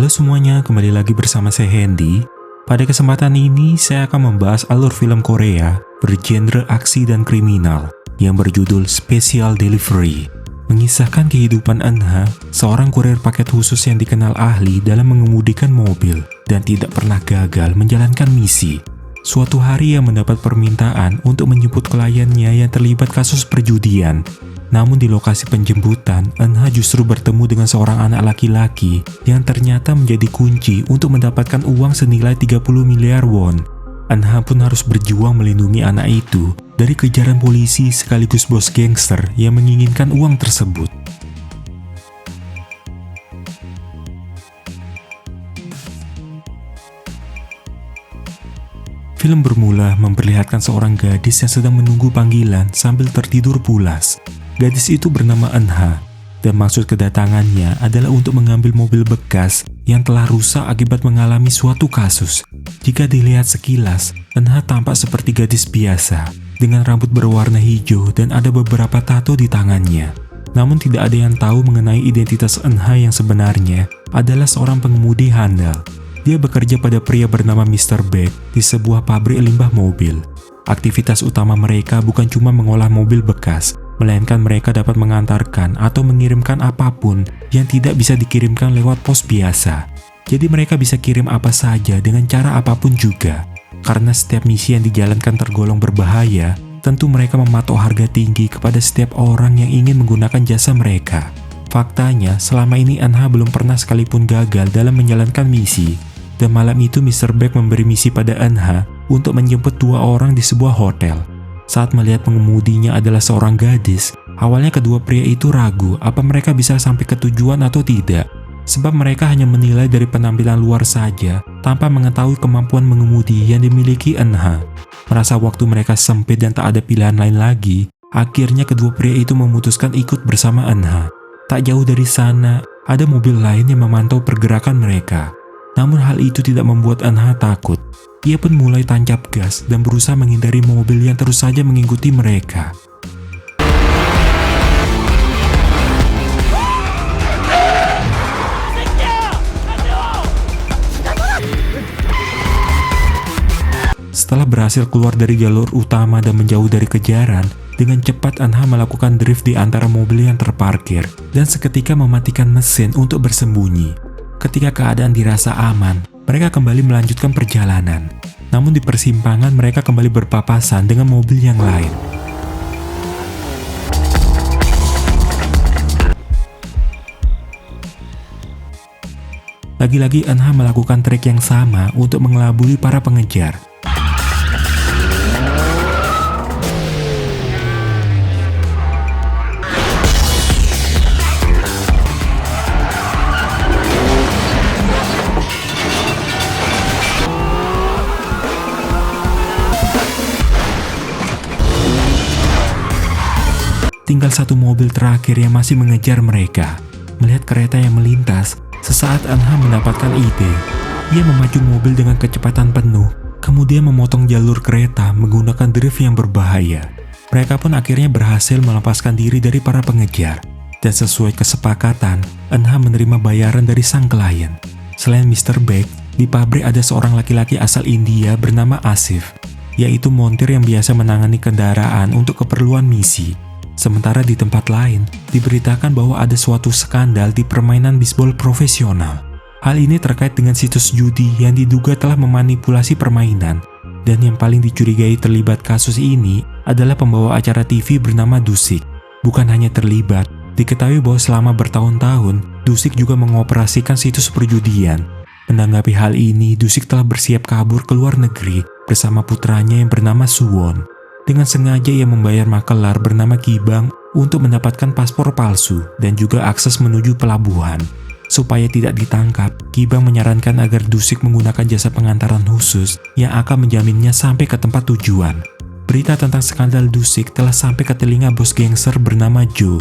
Halo semuanya, kembali lagi bersama saya Hendy. Pada kesempatan ini, saya akan membahas alur film Korea bergenre aksi dan kriminal yang berjudul Special Delivery. Mengisahkan kehidupan Eunha, seorang kurir paket khusus yang dikenal ahli dalam mengemudikan mobil dan tidak pernah gagal menjalankan misi. Suatu hari ia mendapat permintaan untuk menjemput kliennya yang terlibat kasus perjudian. Namun di lokasi penjemputan, Eunha justru bertemu dengan seorang anak laki-laki yang ternyata menjadi kunci untuk mendapatkan uang senilai 30 miliar won. Eunha pun harus berjuang melindungi anak itu dari kejaran polisi sekaligus bos gangster yang menginginkan uang tersebut. Film bermula memperlihatkan seorang gadis yang sedang menunggu panggilan sambil tertidur pulas. Gadis itu bernama Eunha, dan maksud kedatangannya adalah untuk mengambil mobil bekas yang telah rusak akibat mengalami suatu kasus. Jika dilihat sekilas, Eunha tampak seperti gadis biasa, dengan rambut berwarna hijau dan ada beberapa tato di tangannya. Namun tidak ada yang tahu mengenai identitas Eunha yang sebenarnya adalah seorang pengemudi handal. Dia bekerja pada pria bernama Mr. Baek di sebuah pabrik limbah mobil. Aktivitas utama mereka bukan cuma mengolah mobil bekas, melainkan mereka dapat mengantarkan atau mengirimkan apapun yang tidak bisa dikirimkan lewat pos biasa. Jadi mereka bisa kirim apa saja dengan cara apapun juga. Karena setiap misi yang dijalankan tergolong berbahaya, tentu mereka mematok harga tinggi kepada setiap orang yang ingin menggunakan jasa mereka. Faktanya, selama ini Eunha belum pernah sekalipun gagal dalam menjalankan misi. Dan malam itu Mr. Baek memberi misi pada Eunha untuk menjemput 2 orang di sebuah hotel. Saat melihat pengemudinya adalah seorang gadis, awalnya kedua pria itu ragu apa mereka bisa sampai ke tujuan atau tidak. Sebab mereka hanya menilai dari penampilan luar saja, tanpa mengetahui kemampuan mengemudi yang dimiliki Eunha. Merasa waktu mereka sempit dan tak ada pilihan lain lagi, akhirnya kedua pria itu memutuskan ikut bersama Eunha. Tak jauh dari sana, ada mobil lain yang memantau pergerakan mereka. Namun hal itu tidak membuat Eunha takut. Ia pun mulai tancap gas dan berusaha menghindari mobil yang terus saja mengikuti mereka. Setelah berhasil keluar dari jalur utama dan menjauh dari kejaran, dengan cepat Eunha melakukan drift di antara mobil yang terparkir dan seketika mematikan mesin untuk bersembunyi. Ketika keadaan dirasa aman, mereka kembali melanjutkan perjalanan. Namun di persimpangan mereka kembali berpapasan dengan mobil yang lain. Lagi-lagi Eunha melakukan trik yang sama untuk mengelabui para pengejar. Tinggal satu mobil terakhir yang masih mengejar mereka. Melihat kereta yang melintas, sesaat Eunha mendapatkan ide. Ia memacu mobil dengan kecepatan penuh, kemudian memotong jalur kereta menggunakan drift yang berbahaya. Mereka pun akhirnya berhasil melepaskan diri dari para pengejar. Dan sesuai kesepakatan, Eunha menerima bayaran dari sang klien. Selain Mr. Baek, di pabrik ada seorang laki-laki asal India bernama Asif, yaitu montir yang biasa menangani kendaraan untuk keperluan misi. Sementara di tempat lain, diberitakan bahwa ada suatu skandal di permainan bisbol profesional. Hal ini terkait dengan situs judi yang diduga telah memanipulasi permainan. Dan yang paling dicurigai terlibat kasus ini adalah pembawa acara TV bernama Dusik. Bukan hanya terlibat, diketahui bahwa selama bertahun-tahun, Dusik juga mengoperasikan situs perjudian. Menanggapi hal ini, Dusik telah bersiap kabur ke luar negeri bersama putranya yang bernama Suwon. Dengan sengaja ia membayar makelar bernama Kibang untuk mendapatkan paspor palsu dan juga akses menuju pelabuhan. Supaya tidak ditangkap, Kibang menyarankan agar Dusik menggunakan jasa pengantaran khusus yang akan menjaminnya sampai ke tempat tujuan. Berita tentang skandal Dusik telah sampai ke telinga bos gangster bernama Joe.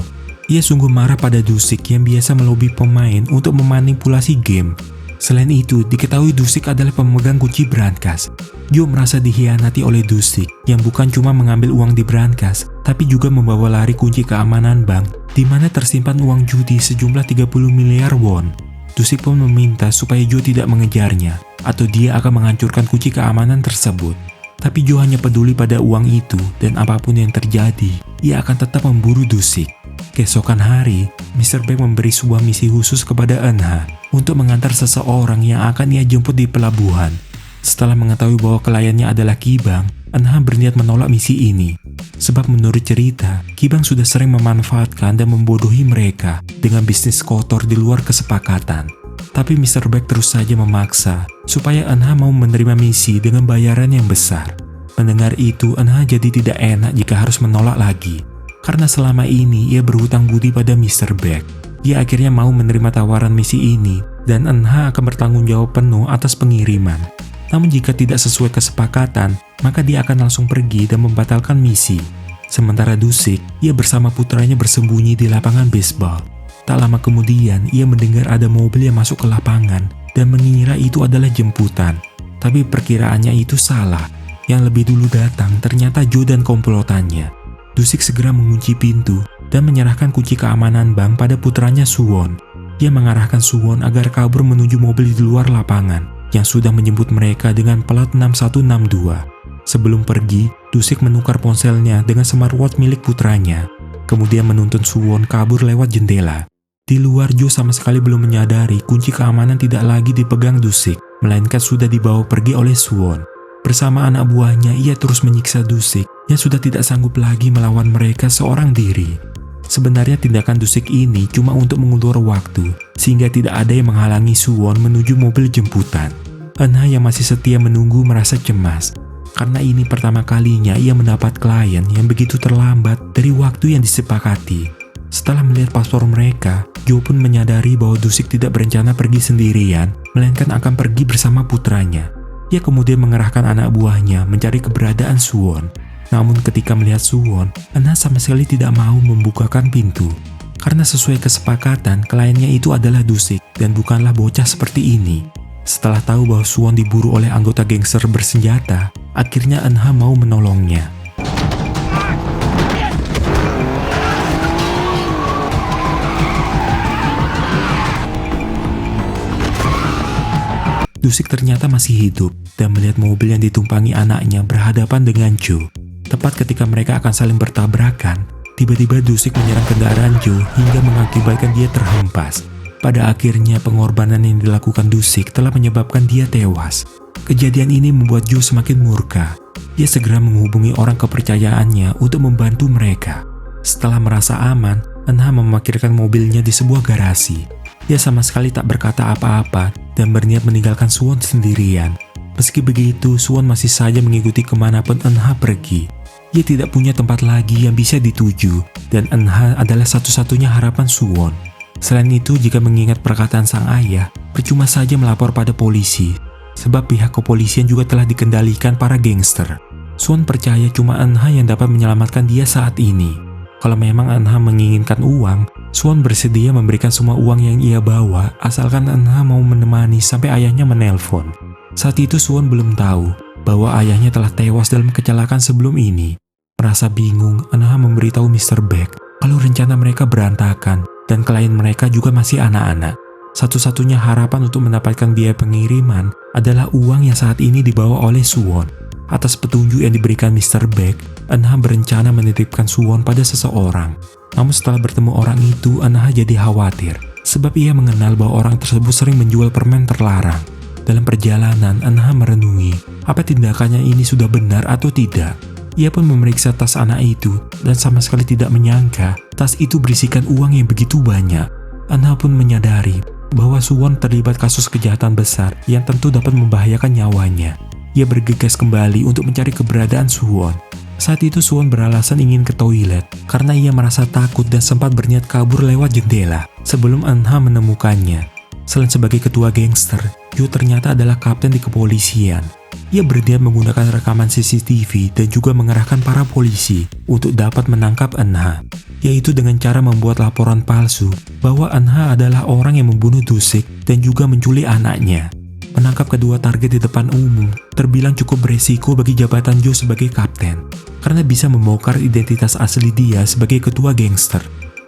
Ia sungguh marah pada Dusik yang biasa melobi pemain untuk memanipulasi game. Selain itu, diketahui Dusik adalah pemegang kunci brankas. Joe merasa dikhianati oleh Dusik yang bukan cuma mengambil uang di brankas, tapi juga membawa lari kunci keamanan bank di mana tersimpan uang judi sejumlah 30 miliar won. Dusik pun meminta supaya Joe tidak mengejarnya, atau dia akan menghancurkan kunci keamanan tersebut. Tapi Joe hanya peduli pada uang itu, dan apapun yang terjadi, ia akan tetap memburu Dusik. Keesokan hari, Mr. Beck memberi sebuah misi khusus kepada Eunha untuk mengantar seseorang yang akan ia jemput di pelabuhan. Setelah mengetahui bahwa kliennya adalah Kibang, Eunha berniat menolak misi ini. Sebab menurut cerita, Kibang sudah sering memanfaatkan dan membodohi mereka dengan bisnis kotor di luar kesepakatan. Tapi Mr. Beck terus saja memaksa supaya Eunha mau menerima misi dengan bayaran yang besar. Mendengar itu, Eunha jadi tidak enak jika harus menolak lagi. Karena selama ini ia berhutang budi pada Mr. Beck. Dia akhirnya mau menerima tawaran misi ini dan Eunha akan bertanggung jawab penuh atas pengiriman. Namun jika tidak sesuai kesepakatan, maka dia akan langsung pergi dan membatalkan misi. Sementara Dusik, ia bersama putranya bersembunyi di lapangan baseball. Tak lama kemudian, ia mendengar ada mobil yang masuk ke lapangan dan mengira itu adalah jemputan. Tapi perkiraannya itu salah. Yang lebih dulu datang ternyata Joe dan komplotannya. Dusik segera mengunci pintu dan menyerahkan kunci keamanan bank pada putranya Suwon. Dia mengarahkan Suwon agar kabur menuju mobil di luar lapangan yang sudah menjemput mereka dengan plat 6162. Sebelum pergi, Dusik menukar ponselnya dengan smartwatch milik putranya, kemudian menuntun Suwon kabur lewat jendela. Di luar, Joe sama sekali belum menyadari kunci keamanan tidak lagi dipegang Dusik, melainkan sudah dibawa pergi oleh Suwon. Bersama anak buahnya, ia terus menyiksa Dusik yang sudah tidak sanggup lagi melawan mereka seorang diri. Sebenarnya tindakan Dusik ini cuma untuk mengulur waktu, sehingga tidak ada yang menghalangi Suwon menuju mobil jemputan. Eunha yang masih setia menunggu merasa cemas, karena ini pertama kalinya ia mendapat klien yang begitu terlambat dari waktu yang disepakati. Setelah melihat paspor mereka, Joe pun menyadari bahwa Dusik tidak berencana pergi sendirian, melainkan akan pergi bersama putranya. Ia kemudian mengerahkan anak buahnya mencari keberadaan Suwon. Namun ketika melihat Suwon, Eunha sama sekali tidak mau membukakan pintu. Karena sesuai kesepakatan, kliennya itu adalah Dusik dan bukanlah bocah seperti ini. Setelah tahu bahwa Suwon diburu oleh anggota gangster bersenjata, akhirnya Eunha mau menolongnya. Dusik ternyata masih hidup dan melihat mobil yang ditumpangi anaknya berhadapan dengan Joe. Tepat ketika mereka akan saling bertabrakan, tiba-tiba Dusik menyerang kendaraan Joe hingga mengakibatkan dia terhempas. Pada akhirnya pengorbanan yang dilakukan Dusik telah menyebabkan dia tewas. Kejadian ini membuat Joe semakin murka. Dia segera menghubungi orang kepercayaannya untuk membantu mereka. Setelah merasa aman, Eunha memarkirkan mobilnya di sebuah garasi. Dia sama sekali tak berkata apa-apa dan berniat meninggalkan Suwon sendirian. Meski begitu, Suwon masih saja mengikuti kemanapun Eunha pergi. Dia tidak punya tempat lagi yang bisa dituju, dan Eunha adalah satu-satunya harapan Suwon. Selain itu, jika mengingat perkataan sang ayah, percuma saja melapor pada polisi, sebab pihak kepolisian juga telah dikendalikan para gangster. Suwon percaya cuma Eunha yang dapat menyelamatkan dia saat ini. Kalau memang Eunha menginginkan uang, Suwon bersedia memberikan semua uang yang ia bawa, asalkan Eunha mau menemani sampai ayahnya menelpon. Saat itu Suwon belum tahu bahwa ayahnya telah tewas dalam kecelakaan sebelum ini. Merasa bingung, Eunha memberitahu Mr. Beck kalau rencana mereka berantakan dan klien mereka juga masih anak-anak. Satu-satunya harapan untuk mendapatkan biaya pengiriman adalah uang yang saat ini dibawa oleh Suwon. Atas petunjuk yang diberikan Mr. Beck, Eunha berencana menitipkan Suwon pada seseorang. Namun setelah bertemu orang itu, Eunha jadi khawatir sebab ia mengenal bahwa orang tersebut sering menjual permen terlarang. Dalam perjalanan, Eunha merenungi apa tindakannya ini sudah benar atau tidak. Ia pun memeriksa tas anak itu dan sama sekali tidak menyangka tas itu berisikan uang yang begitu banyak. Eunha pun menyadari bahwa Suwon terlibat kasus kejahatan besar yang tentu dapat membahayakan nyawanya. Ia bergegas kembali untuk mencari keberadaan Suwon. Saat itu Suwon beralasan ingin ke toilet karena ia merasa takut dan sempat berniat kabur lewat jendela sebelum Eunha menemukannya. Selain sebagai ketua gangster, Joe ternyata adalah kapten di kepolisian. Ia berniat menggunakan rekaman CCTV dan juga mengerahkan para polisi untuk dapat menangkap Eunha, yaitu dengan cara membuat laporan palsu bahwa Eunha adalah orang yang membunuh Dusik dan juga menculik anaknya. Menangkap kedua target di depan umum terbilang cukup beresiko bagi jabatan Joe sebagai kapten, karena bisa membongkar identitas asli dia sebagai ketua gangster.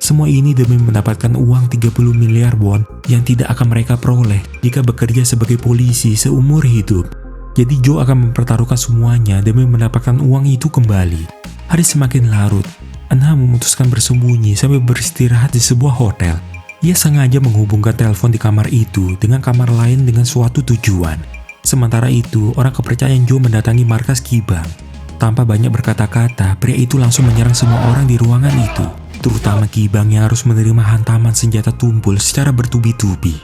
Semua ini demi mendapatkan uang 30 miliar won yang tidak akan mereka peroleh jika bekerja sebagai polisi seumur hidup. Jadi Jo akan mempertaruhkan semuanya demi mendapatkan uang itu kembali. Hari semakin larut, Eun-ha memutuskan bersembunyi sambil beristirahat di sebuah hotel. Ia sengaja menghubungkan telepon di kamar itu dengan kamar lain dengan suatu tujuan. Sementara itu, orang kepercayaan Jo mendatangi markas Kibang. Tanpa banyak berkata-kata, pria itu langsung menyerang semua orang di ruangan itu, terutama Kibang yang harus menerima hantaman senjata tumpul secara bertubi-tubi.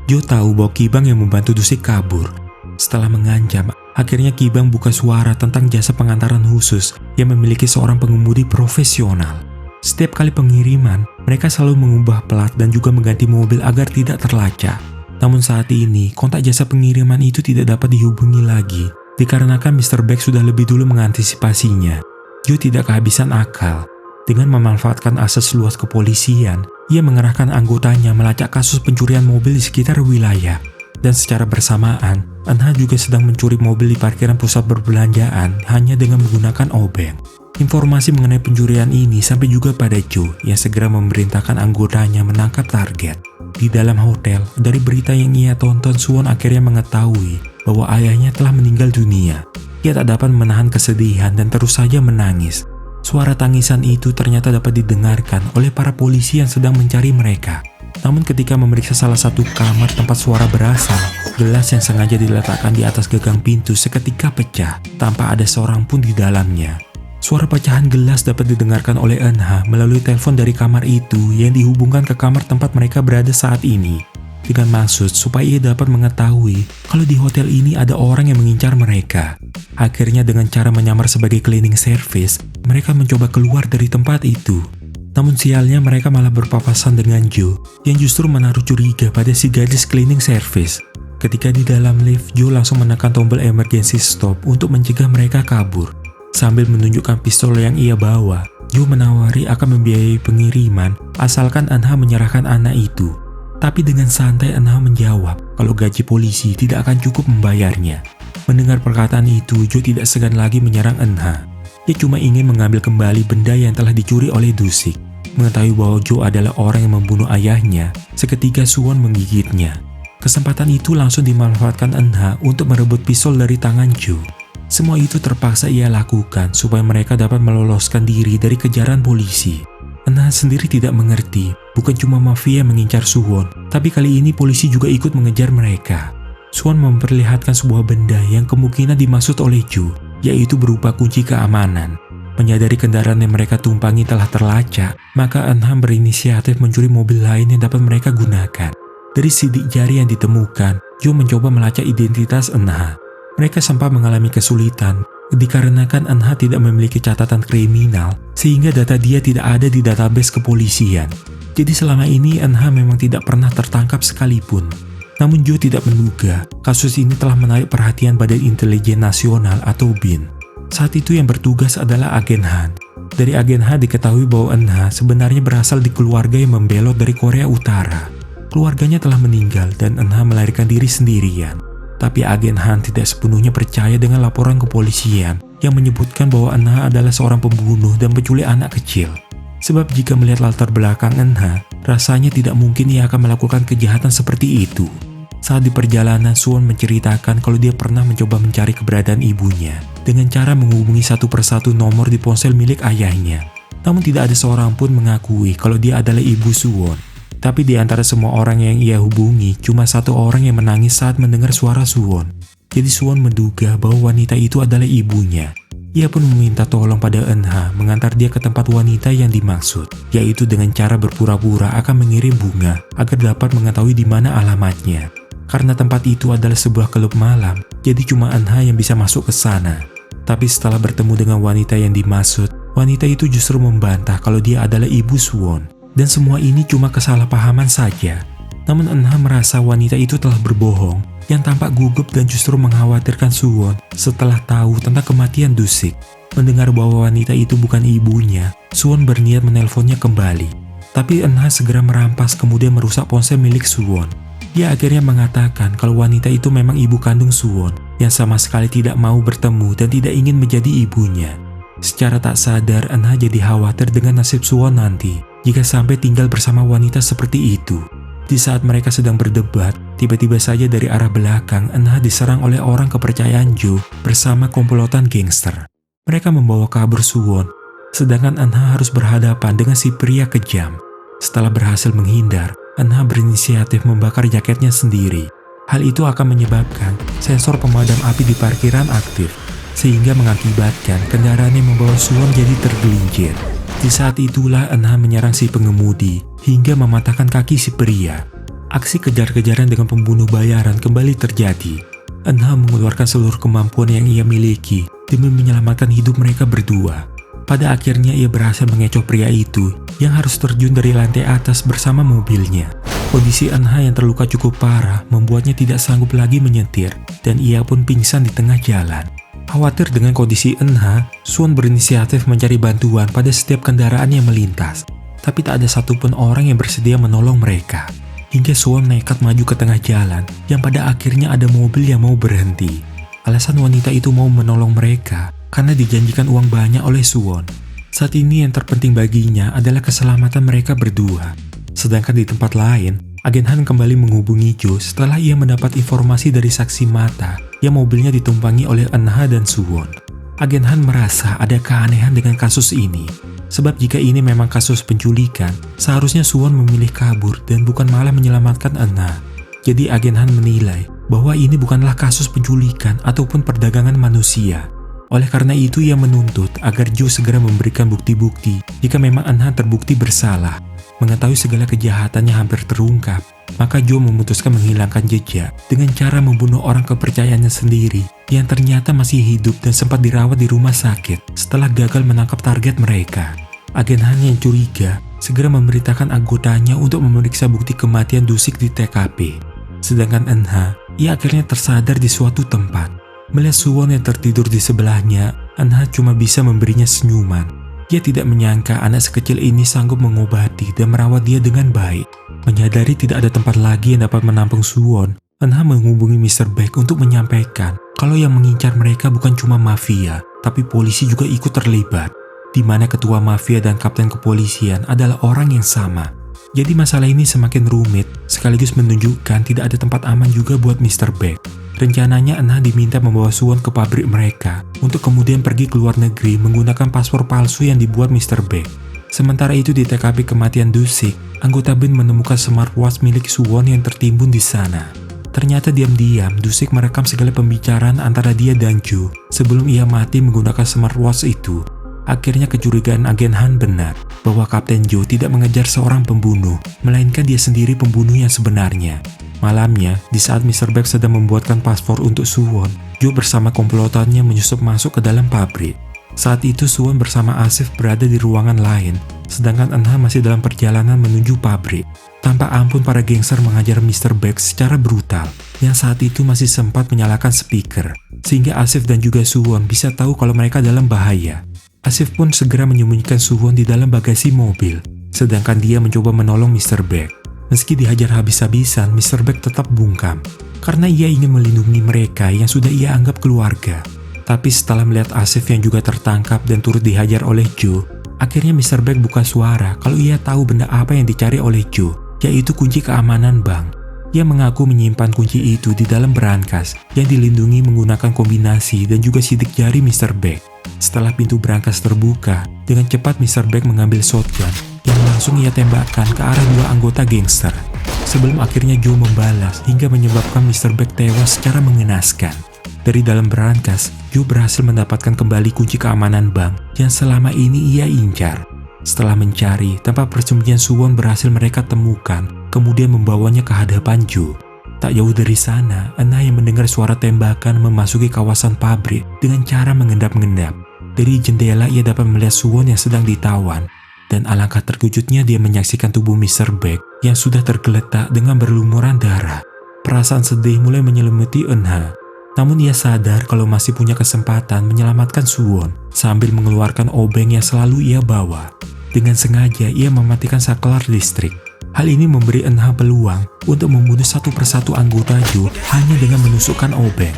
Jo tahu bahwa Kibang yang membantu Dusik kabur. Setelah mengancam, akhirnya Kibang buka suara tentang jasa pengantaran khusus yang memiliki seorang pengemudi profesional. Setiap kali pengiriman, mereka selalu mengubah plat dan juga mengganti mobil agar tidak terlacak. Namun saat ini, kontak jasa pengiriman itu tidak dapat dihubungi lagi, dikarenakan Mr. Beck sudah lebih dulu mengantisipasinya. Jo tidak kehabisan akal. Dengan memanfaatkan akses luas kepolisian, ia mengerahkan anggotanya melacak kasus pencurian mobil di sekitar wilayah. Dan secara bersamaan, Eun-ha juga sedang mencuri mobil di parkiran pusat perbelanjaan hanya dengan menggunakan obeng. Informasi mengenai pencurian ini sampai juga pada Jo yang segera memerintahkan anggotanya menangkap target. Di dalam hotel, dari berita yang ia tonton, Suwon akhirnya mengetahui bahwa ayahnya telah meninggal dunia. Ia tak dapat menahan kesedihan dan terus saja menangis. Suara tangisan itu ternyata dapat didengarkan oleh para polisi yang sedang mencari mereka. Namun ketika memeriksa salah satu kamar tempat suara berasal, gelas yang sengaja diletakkan di atas gagang pintu seketika pecah tanpa ada seorang pun di dalamnya. Suara pecahan gelas dapat didengarkan oleh Eun-ha melalui telepon dari kamar itu yang dihubungkan ke kamar tempat mereka berada saat ini. Dengan maksud supaya ia dapat mengetahui kalau di hotel ini ada orang yang mengincar mereka. Akhirnya dengan cara menyamar sebagai cleaning service, mereka mencoba keluar dari tempat itu. Namun sialnya mereka malah berpapasan dengan Jo yang justru menaruh curiga pada si gadis cleaning service. Ketika di dalam lift, Jo langsung menekan tombol emergency stop untuk mencegah mereka kabur. Sambil menunjukkan pistol yang ia bawa, Jo menawari akan membiayai pengiriman asalkan Eun-ha menyerahkan anak itu. Tapi dengan santai Eun-ha menjawab kalau gaji polisi tidak akan cukup membayarnya. Mendengar perkataan itu, Jo tidak segan lagi menyerang Eun-ha. Dia cuma ingin mengambil kembali benda yang telah dicuri oleh Dusik. Mengetahui bahwa Jo adalah orang yang membunuh ayahnya, seketika Suwon menggigitnya. Kesempatan itu langsung dimanfaatkan Eun-ha untuk merebut pistol dari tangan Jo. Semua itu terpaksa ia lakukan supaya mereka dapat meloloskan diri dari kejaran polisi. Eun-ha sendiri tidak mengerti, bukan cuma mafia yang mengincar Suwon, tapi kali ini polisi juga ikut mengejar mereka. Suwon memperlihatkan sebuah benda yang kemungkinan dimaksud oleh Jo, yaitu berupa kunci keamanan. Menyadari kendaraan yang mereka tumpangi telah terlacak, maka Eun-ha berinisiatif mencuri mobil lain yang dapat mereka gunakan. Dari sidik jari yang ditemukan, Jo mencoba melacak identitas Eun-ha. Mereka sempat mengalami kesulitan dikarenakan Eun-ha tidak memiliki catatan kriminal sehingga data dia tidak ada di database kepolisian. Jadi selama ini Eun-ha memang tidak pernah tertangkap sekalipun. Namun Jo tidak menduga kasus ini telah menarik perhatian Badan Intelijen Nasional atau BIN. Saat itu yang bertugas adalah Agen Han. Dari Agen Han diketahui bahwa Eun-ha sebenarnya berasal di keluarga yang membelot dari Korea Utara. Keluarganya telah meninggal dan Eun-ha melarikan diri sendirian. Tapi Agen Han tidak sepenuhnya percaya dengan laporan kepolisian yang menyebutkan bahwa Eun-ha adalah seorang pembunuh dan penculik anak kecil. Sebab jika melihat latar belakang Eun-ha, rasanya tidak mungkin ia akan melakukan kejahatan seperti itu. Saat di perjalanan, Suwon menceritakan kalau dia pernah mencoba mencari keberadaan ibunya dengan cara menghubungi satu persatu nomor di ponsel milik ayahnya. Namun tidak ada seorang pun mengakui kalau dia adalah ibu Suwon. Tapi di antara semua orang yang ia hubungi, cuma satu orang yang menangis saat mendengar suara Suwon. Jadi Suwon menduga bahwa wanita itu adalah ibunya. Ia pun meminta tolong pada Eun-ha mengantar dia ke tempat wanita yang dimaksud, yaitu dengan cara berpura-pura akan mengirim bunga agar dapat mengetahui di mana alamatnya. Karena tempat itu adalah sebuah klub malam, jadi cuma Eun-ha yang bisa masuk ke sana. Tapi setelah bertemu dengan wanita yang dimaksud, wanita itu justru membantah kalau dia adalah ibu Suwon. Dan semua ini cuma kesalahpahaman saja. Namun Eun-ha merasa wanita itu telah berbohong, yang tampak gugup dan justru mengkhawatirkan Suwon setelah tahu tentang kematian Dusik. Mendengar bahwa wanita itu bukan ibunya, Suwon berniat menelponnya kembali. Tapi Eun-ha segera merampas kemudian merusak ponsel milik Suwon. Dia akhirnya mengatakan kalau wanita itu memang ibu kandung Suwon, yang sama sekali tidak mau bertemu dan tidak ingin menjadi ibunya. Secara tak sadar, Eun-ha jadi khawatir dengan nasib Suwon nanti. jika sampai tinggal bersama wanita seperti itu. Di saat mereka sedang berdebat, tiba-tiba saja dari arah belakang Eunha diserang oleh orang kepercayaan Jo bersama komplotan gangster. Mereka membawa kabur Suwon, sedangkan Eunha harus berhadapan dengan si pria kejam. Setelah berhasil menghindar, Eunha berinisiatif membakar jaketnya sendiri. Hal itu akan menyebabkan sensor pemadam api di parkiran aktif, sehingga mengakibatkan kendaraan yang membawa Suwon jadi tergelincir. Di saat itulah Eunha menyerang si pengemudi hingga mematahkan kaki si pria. Aksi kejar-kejaran dengan pembunuh bayaran kembali terjadi. Eunha mengeluarkan seluruh kemampuan yang ia miliki demi menyelamatkan hidup mereka berdua. Pada akhirnya ia berhasil mengecoh pria itu yang harus terjun dari lantai atas bersama mobilnya. Kondisi Eunha yang terluka cukup parah membuatnya tidak sanggup lagi menyetir dan ia pun pingsan di tengah jalan. Khawatir dengan kondisi Eunha, Suwon berinisiatif mencari bantuan pada setiap kendaraan yang melintas. Tapi tak ada satupun orang yang bersedia menolong mereka. Hingga Suwon nekat maju ke tengah jalan yang pada akhirnya ada mobil yang mau berhenti. Alasan wanita itu mau menolong mereka karena dijanjikan uang banyak oleh Suwon. Saat ini yang terpenting baginya adalah keselamatan mereka berdua. Sedangkan di tempat lain, Agen Han kembali menghubungi Jo setelah ia mendapat informasi dari saksi mata yang mobilnya ditumpangi oleh Eunha dan Suwon. Agen Han merasa ada keanehan dengan kasus ini. Sebab jika ini memang kasus penculikan, seharusnya Suwon memilih kabur dan bukan malah menyelamatkan Eunha. Jadi Agen Han menilai bahwa ini bukanlah kasus penculikan ataupun perdagangan manusia. Oleh karena itu ia menuntut agar Jo segera memberikan bukti-bukti jika memang Eunha terbukti bersalah. Mengetahui segala kejahatannya hampir terungkap, maka Jo memutuskan menghilangkan jejak dengan cara membunuh orang kepercayaannya sendiri yang ternyata masih hidup dan sempat dirawat di rumah sakit setelah gagal menangkap target mereka. Agen Han yang curiga segera memberitakan anggotanya untuk memeriksa bukti kematian Dusik di TKP. Sedangkan Eunha, ia akhirnya tersadar di suatu tempat. Melihat Suwon yang tertidur di sebelahnya, Eunha cuma bisa memberinya senyuman. Dia tidak menyangka anak sekecil ini sanggup mengobati dan merawat dia dengan baik. Menyadari tidak ada tempat lagi yang dapat menampung Suwon, Eunha menghubungi Mr. Beck untuk menyampaikan kalau yang mengincar mereka bukan cuma mafia, tapi polisi juga ikut terlibat, di mana ketua mafia dan kapten kepolisian adalah orang yang sama. Jadi masalah ini semakin rumit, sekaligus menunjukkan tidak ada tempat aman juga buat Mr. Beck. Rencananya Eunha diminta membawa Suwon ke pabrik mereka untuk kemudian pergi ke luar negeri menggunakan paspor palsu yang dibuat Mr. Beck. Sementara itu di TKP kematian Dusik, anggota BIN menemukan smartwatch milik Suwon yang tertimbun di sana. Ternyata diam-diam Dusik merekam segala pembicaraan antara dia dan Jo sebelum ia mati menggunakan smartwatch itu. Akhirnya kecurigaan Agen Han benar bahwa Kapten Jo tidak mengejar seorang pembunuh, melainkan dia sendiri pembunuh yang sebenarnya. Malamnya, di saat Mr. Beck sedang membuatkan paspor untuk Suwon, Jo bersama komplotannya menyusup masuk ke dalam pabrik. Saat itu Suwon bersama Asif berada di ruangan lain, sedangkan Eunha masih dalam perjalanan menuju pabrik. Tanpa ampun para gangster mengajar Mr. Beck secara brutal, yang saat itu masih sempat menyalakan speaker, sehingga Asif dan juga Suwon bisa tahu kalau mereka dalam bahaya. Asif pun segera menyembunyikan Suwon di dalam bagasi mobil, sedangkan dia mencoba menolong Mr. Beck. Meski dihajar habis-habisan, Mr. Beck tetap bungkam, karena ia ingin melindungi mereka yang sudah ia anggap keluarga. Tapi setelah melihat Asif yang juga tertangkap dan turut dihajar oleh Jo, akhirnya Mr. Beck buka suara kalau ia tahu benda apa yang dicari oleh Jo, yaitu kunci keamanan bank. Ia mengaku menyimpan kunci itu di dalam berangkas yang dilindungi menggunakan kombinasi dan juga sidik jari Mr. Beck. Setelah pintu berangkas terbuka, dengan cepat Mr. Beck mengambil shotgun yang langsung ia tembakkan ke arah dua anggota gangster. Sebelum akhirnya Jo membalas hingga menyebabkan Mr. Beck tewas secara mengenaskan. Dari dalam berangkas, Jo berhasil mendapatkan kembali kunci keamanan bank yang selama ini ia incar. Setelah mencari, tempat persembunyian Suwon berhasil mereka temukan, kemudian membawanya ke hadapan Jo. Tak jauh dari sana, Eunha yang mendengar suara tembakan memasuki kawasan pabrik dengan cara mengendap-endap. Dari jendela ia dapat melihat Suwon yang sedang ditawan, dan alangkah terkejutnya dia menyaksikan tubuh Mr. Beck yang sudah tergeletak dengan berlumuran darah. Perasaan sedih mulai menyelimuti Eunha. Namun ia sadar kalau masih punya kesempatan menyelamatkan Suwon sambil mengeluarkan obeng yang selalu ia bawa. Dengan sengaja ia mematikan saklar listrik. Hal ini memberi Eunha peluang untuk membunuh satu persatu anggota Jo hanya dengan menusukkan obeng.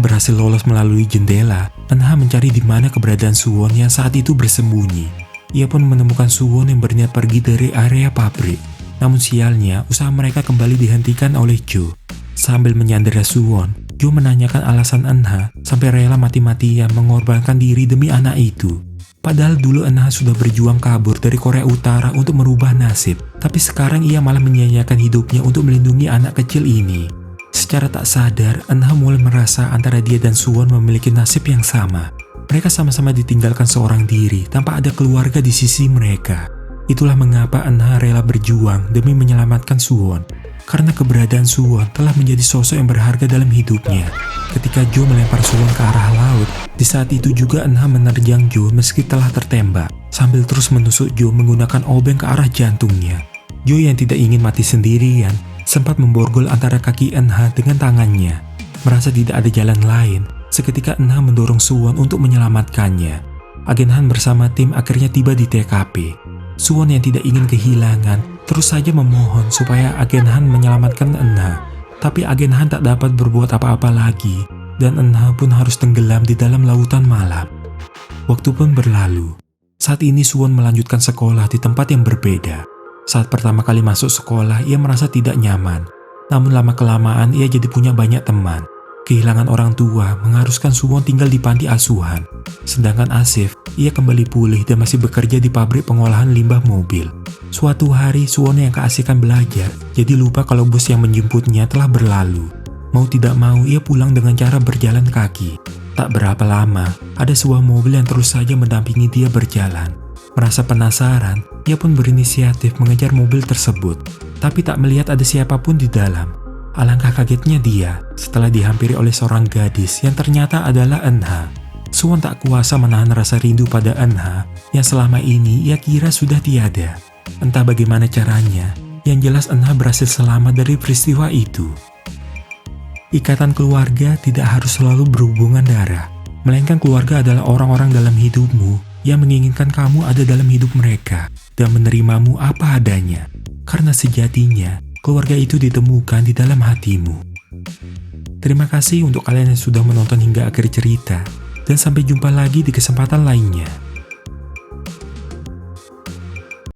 berhasil lolos melalui jendela, Eunha mencari di mana keberadaan Suwon yang saat itu bersembunyi. Ia pun menemukan Suwon yang berniat pergi dari area pabrik. Namun sialnya, usaha mereka kembali dihentikan oleh Jo. Sambil menyandera Suwon, Jo menanyakan alasan Eunha sampai rela mati-matian mengorbankan diri demi anak itu. Padahal dulu Eunha sudah berjuang kabur dari Korea Utara untuk merubah nasib, tapi sekarang ia malah menyia-nyiakan hidupnya untuk melindungi anak kecil ini. Secara tak sadar, Eunha mulai merasa antara dia dan Suwon memiliki nasib yang sama. Mereka sama-sama ditinggalkan seorang diri tanpa ada keluarga di sisi mereka. Itulah mengapa Eunha rela berjuang demi menyelamatkan Suwon. Karena keberadaan Suwon telah menjadi sosok yang berharga dalam hidupnya. Ketika Jo melempar Suwon ke arah laut, di saat itu juga Eunha menerjang Jo meski telah tertembak, sambil terus menusuk Jo menggunakan obeng ke arah jantungnya. Jo yang tidak ingin mati sendirian, sempat memborgol antara kaki Eunha dengan tangannya. Merasa tidak ada jalan lain, seketika Eunha mendorong Suwon untuk menyelamatkannya. Agen Han bersama tim akhirnya tiba di TKP. Suwon yang tidak ingin kehilangan terus saja memohon supaya Agen Han menyelamatkan Eunha. Tapi Agen Han tak dapat berbuat apa-apa lagi dan Eunha pun harus tenggelam di dalam lautan malam. Waktu pun berlalu. Saat ini Suwon melanjutkan sekolah di tempat yang berbeda. Saat pertama kali masuk sekolah, ia merasa tidak nyaman. Namun lama-kelamaan ia jadi punya banyak teman. Kehilangan orang tua mengharuskan Suwon tinggal di panti asuhan. Sedangkan Asif, ia kembali pulih dan masih bekerja di pabrik pengolahan limbah mobil. Suatu hari Suwon yang keasikan belajar, jadi lupa kalau bus yang menjemputnya telah berlalu. Mau tidak mau ia pulang dengan cara berjalan kaki. Tak berapa lama, ada sebuah mobil yang terus saja mendampingi dia berjalan. Merasa penasaran, ia pun berinisiatif mengejar mobil tersebut. Tapi tak melihat ada siapapun di dalam. Alangkah kagetnya dia setelah dihampiri oleh seorang gadis yang ternyata adalah Eunha. Suwon tak kuasa menahan rasa rindu pada Eunha yang selama ini ia kira sudah tiada. Entah bagaimana caranya, yang jelas Eunha berhasil selamat dari peristiwa itu. Ikatan keluarga tidak harus selalu berhubungan darah, melainkan keluarga adalah orang-orang dalam hidupmu yang menginginkan kamu ada dalam hidup mereka dan menerimamu apa adanya. Karena sejatinya, keluarga itu ditemukan di dalam hatimu. Terima kasih untuk kalian yang sudah menonton hingga akhir cerita, dan sampai jumpa lagi di kesempatan lainnya.